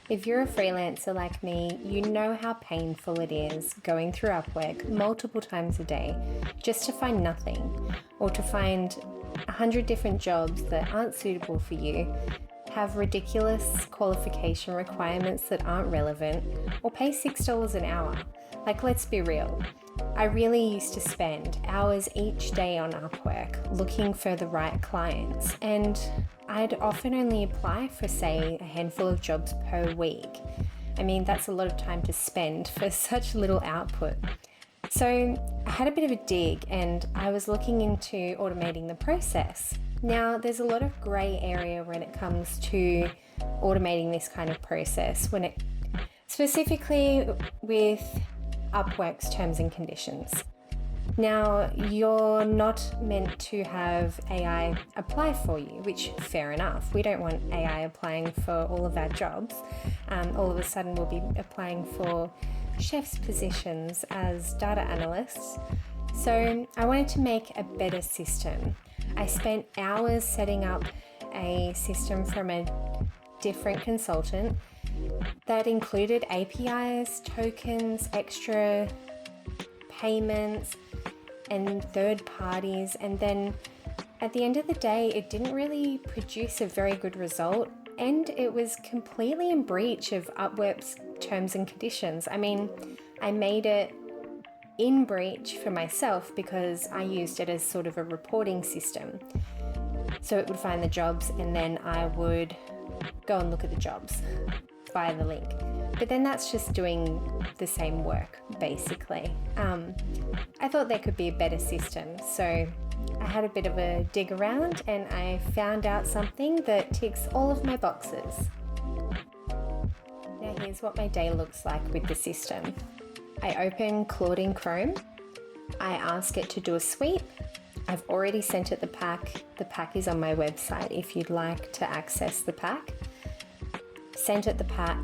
If you're a freelancer like me, you know how painful it is going through Upwork multiple times a day just to find nothing, or to find 100 different jobs that aren't suitable for you, have ridiculous qualification requirements that aren't relevant, or pay $6 an hour. Like, let's be real. I really used to spend hours each day on Upwork looking for the right clients, and I'd often only apply for, say, a handful of jobs per week. I mean, that's a lot of time to spend for such little output. So I had a bit of a dig, and I was looking into automating the process. Now, there's a lot of grey area when it comes to automating this kind of process, specifically with Upwork's terms and conditions. Now, you're not meant to have AI apply for you, which, fair enough. We don't want AI applying for all of our jobs. All of a sudden we'll be applying for chef's positions as data analysts. So I wanted to make a better system. I spent hours setting up a system from a different consultant that included APIs, tokens, extra payments, and third parties, and then at the end of the day it didn't really produce a very good result, and it was completely in breach of Upwork's terms and conditions. I mean, I made it in breach for myself because I used it as sort of a reporting system. So it would find the jobs and then I would go and look at the jobs via the link. But then that's just doing the same work, basically. I thought there could be a better system, so I had a bit of a dig around and I found out something that ticks all of my boxes. Now here's what my day looks like with the system. I open Claude in Chrome. I ask it to do a sweep. I've already sent it the pack. The pack is on my website if you'd like to access the pack. Sent it the pack.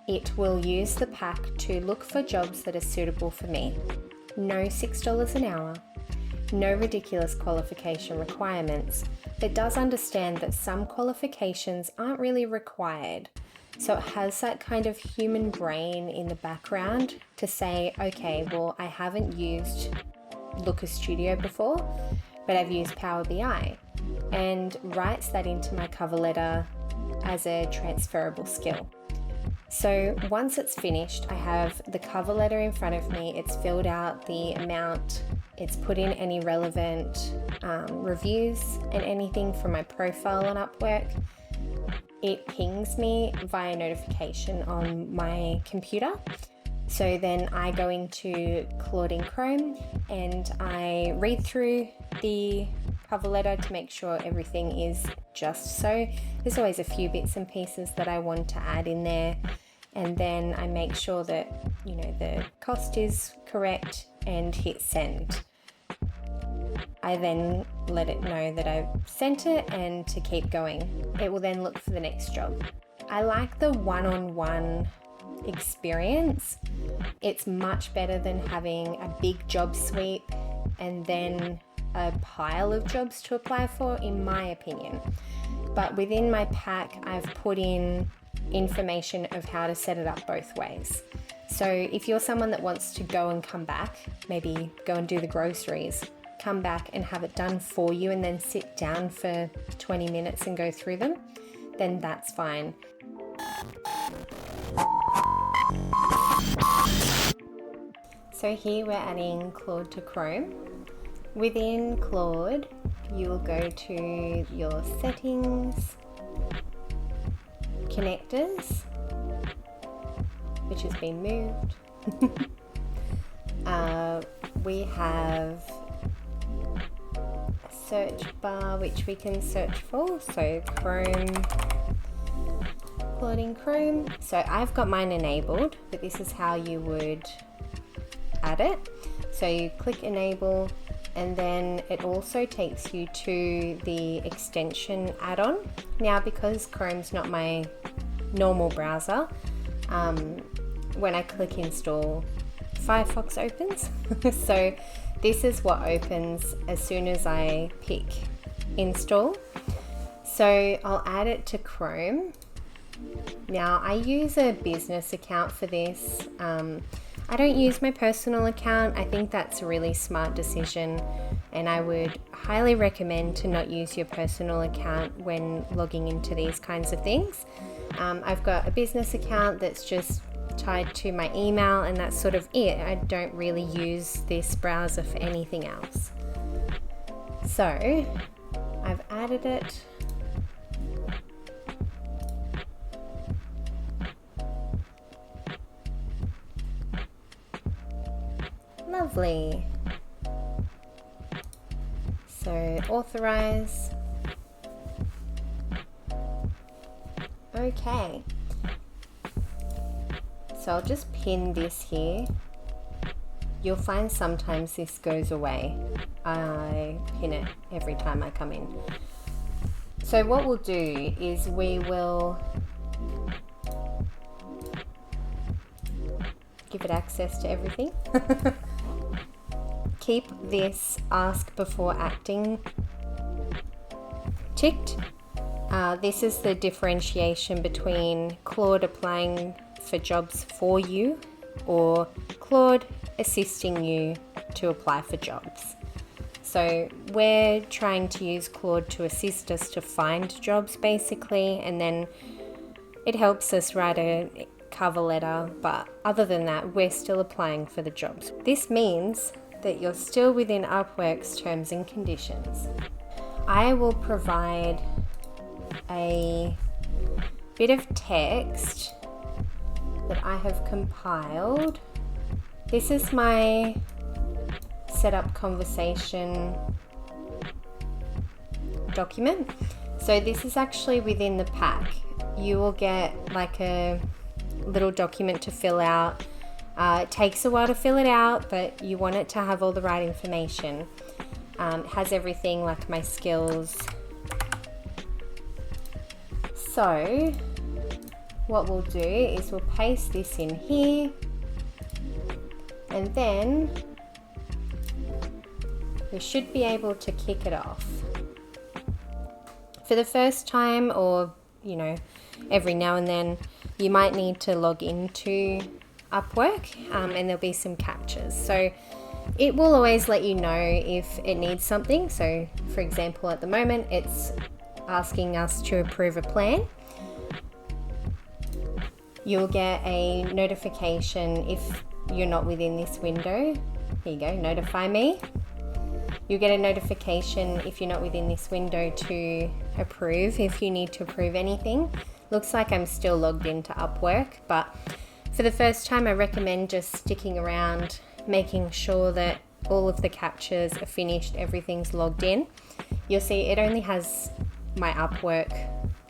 It will use the pack to look for jobs that are suitable for me. No $6 an hour, no ridiculous qualification requirements. It does understand that some qualifications aren't really required. So it has that kind of human brain in the background to say, okay, well, I haven't used Looker Studio before, but I've used Power BI, and writes that into my cover letter as a transferable skill. So once it's finished, I have the cover letter in front of me. It's filled out the amount, it's put in any relevant reviews and anything from my profile on Upwork. It pings me via notification on my computer. So then I go into Claude in Chrome and I read through the cover letter to make sure everything is just so. There's always a few bits and pieces that I want to add in there, and then I make sure that, you know, the cost is correct and hit send. I then let it know that I've sent it and to keep going. It will then look for the next job. I like the one-on-one experience. It's much better than having a big job sweep and then a pile of jobs to apply for, in my opinion. But within my pack, I've put in information of how to set it up both ways. So if you're someone that wants to go and come back, maybe go and do the groceries, come back and have it done for you and then sit down for 20 minutes and go through them, then that's fine. So here we're adding Claude to Chrome. Within Claude, you will go to your settings, connectors, which has been moved. We have a search bar which we can search for, so Chrome, Claude in Chrome. So I've got mine enabled, but this is how you would add it. So you click enable, and then it also takes you to the extension add-on. Now, because Chrome's not my normal browser, when I click install, Firefox opens. So this is what opens as soon as I pick install. So I'll add it to Chrome, Now, I use a business account for this. I don't use my personal account. I think that's a really smart decision, and I would highly recommend to not use your personal account when logging into these kinds of things. I've got a business account that's just tied to my email, and that's sort of it. I don't really use this browser for anything else. So I've added it. Lovely. So authorize. Okay. So I'll just pin this here. You'll find sometimes this goes away. I pin it every time I come in. So what we'll do is we will give it access to everything. Keep this ask before acting ticked. This is the differentiation between Claude applying for jobs for you or Claude assisting you to apply for jobs. So we're trying to use Claude to assist us to find jobs basically, and then it helps us write a cover letter, but other than that, we're still applying for the jobs. This means that you're still within Upwork's terms and conditions. I will provide a bit of text that I have compiled. This is my setup conversation document. So this is actually within the pack. You will get like a little document to fill out. It takes a while to fill it out, but you want it to have all the right information. It has everything like my skills. So what we'll do is we'll paste this in here, and then we should be able to kick it off. For the first time, or every now and then, you might need to log into Upwork, and there'll be some captchas. So it will always let you know if it needs something. So for example, at the moment it's asking us to approve a plan. You'll get a notification if you're not within this window. Here you go, notify me. You'll get a notification if you're not within this window to approve, if you need to approve anything. Looks like I'm still logged into Upwork, but for the first time I recommend just sticking around, making sure that all of the captchas are finished, everything's logged in. You'll see it only has my Upwork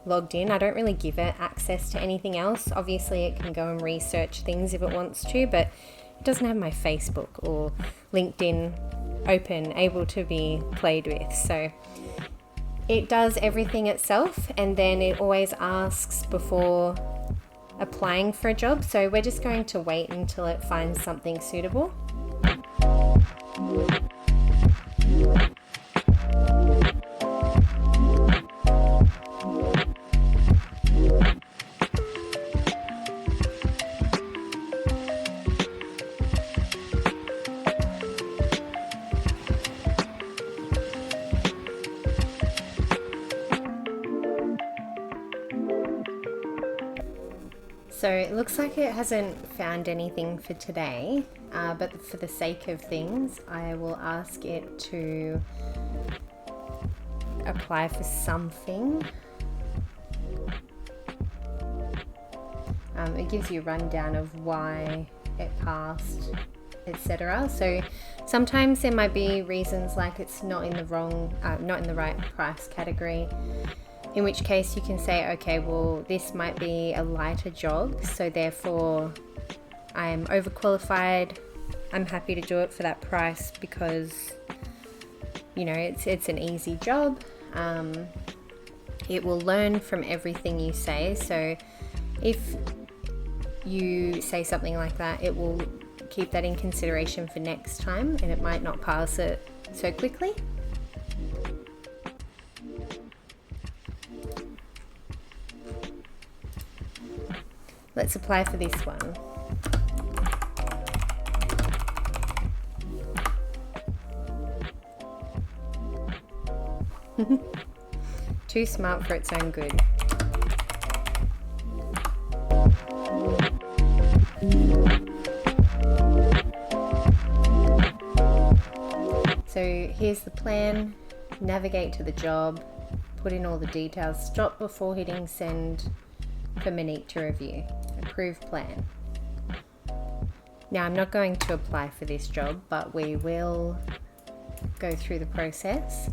logged in. I don't really give it access to anything else. Obviously it can go and research things if it wants to, but it doesn't have my Facebook or LinkedIn open, able to be played with. So it does everything itself, and then it always asks before applying for a job. So we're just going to wait until it finds something suitable. So it looks like it hasn't found anything for today, but for the sake of things, I will ask it to apply for something. It gives you a rundown of why it passed, etc. So sometimes there might be reasons like it's not in the right price category. In which case you can say, okay, well, this might be a lighter job, so therefore I'm overqualified. I'm happy to do it for that price because, it's an easy job. It will learn from everything you say. So if you say something like that, it will keep that in consideration for next time, and it might not pass it so quickly. Let's apply for this one. Too smart for its own good. So here's the plan. Navigate to the job, put in all the details, stop before hitting send for Monique to review. Approve plan. Now I'm not going to apply for this job, but we will go through the process.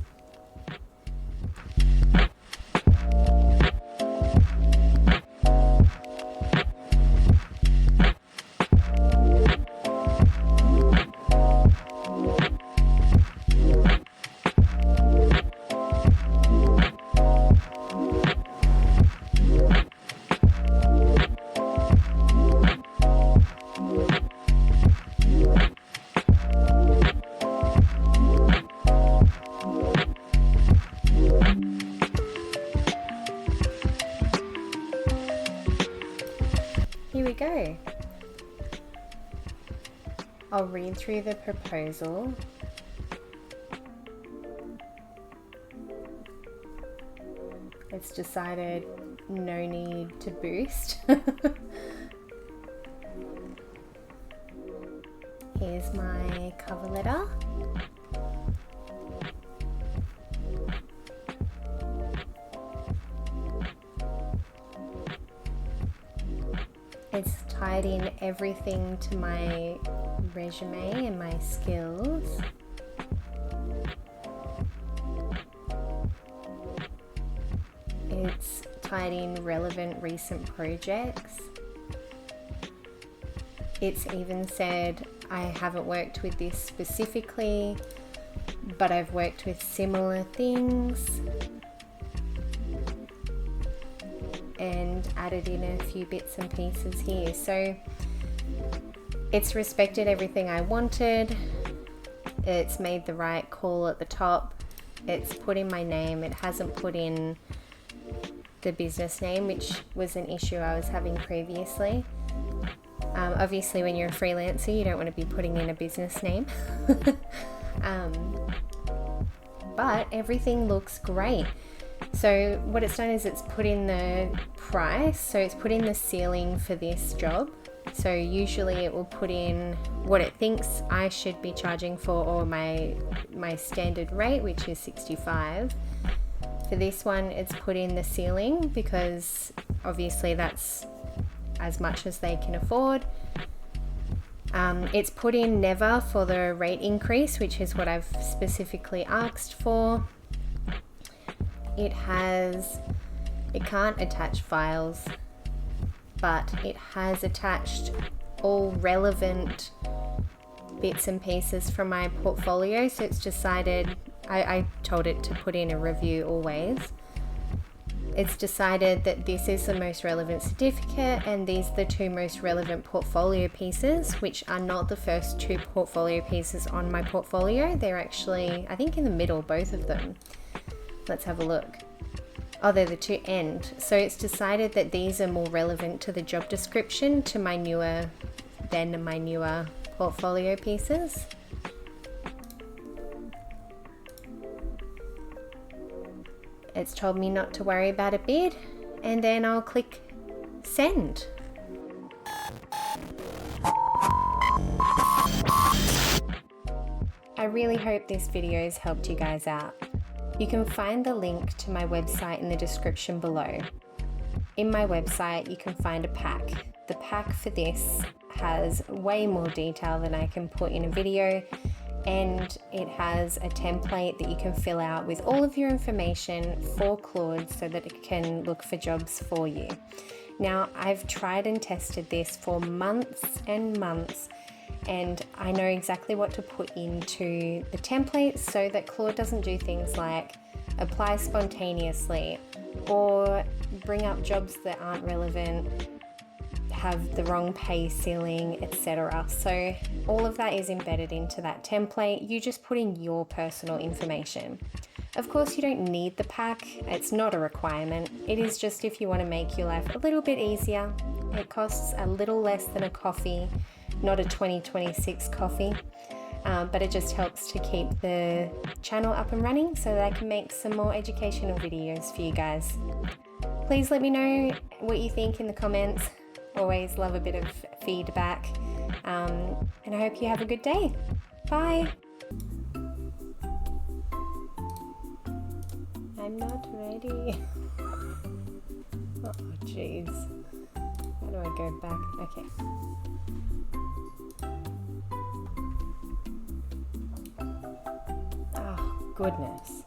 Here we go. I'll read through the proposal. It's decided no need to boost. Here's my cover letter. It's tied in everything to my resume and my skills. It's tied in relevant recent projects. It's even said I haven't worked with this specifically, but I've worked with similar things. And added in a few bits and pieces here. So it's respected everything I wanted. It's made the right call at the top. It's put in my name. It hasn't put in the business name, which was an issue I was having previously. Obviously, when you're a freelancer, you don't want to be putting in a business name. But everything looks great. So what it's done is it's put in the price, so it's put in the ceiling for this job. So usually it will put in what it thinks I should be charging for, or my standard rate, which is 65. For this one, it's put in the ceiling because obviously that's as much as they can afford. It's put in never for the rate increase, which is what I've specifically asked for. It can't attach files, but it has attached all relevant bits and pieces from my portfolio. So it's decided, I told it to put in a review always. It's decided that this is the most relevant certificate and these are the two most relevant portfolio pieces, which are not the first two portfolio pieces on my portfolio. They're actually, I think, in the middle, both of them. Let's have a look. Oh, they're the two end. So it's decided that these are more relevant to the job description than my newer portfolio pieces. It's told me not to worry about a bid, and then I'll click send. I really hope this video has helped you guys out. You can find the link to my website in the description below. In my website, you can find a pack. The pack for this has way more detail than I can put in a video, and it has a template that you can fill out with all of your information for Claude so that it can look for jobs for you. Now, I've tried and tested this for months and months, and I know exactly what to put into the template so that Claude doesn't do things like apply spontaneously or bring up jobs that aren't relevant, have the wrong pay ceiling, etc. So all of that is embedded into that template. You just put in your personal information. Of course, you don't need the pack. It's not a requirement. It is just if you want to make your life a little bit easier. It costs a little less than a coffee, not a 2026 coffee, but it just helps to keep the channel up and running so that I can make some more educational videos for you guys. Please let me know what you think in the comments. Always love a bit of feedback, and I hope you have a good day. Bye. I'm not ready. Oh jeez. How do I go back? Okay. Oh goodness.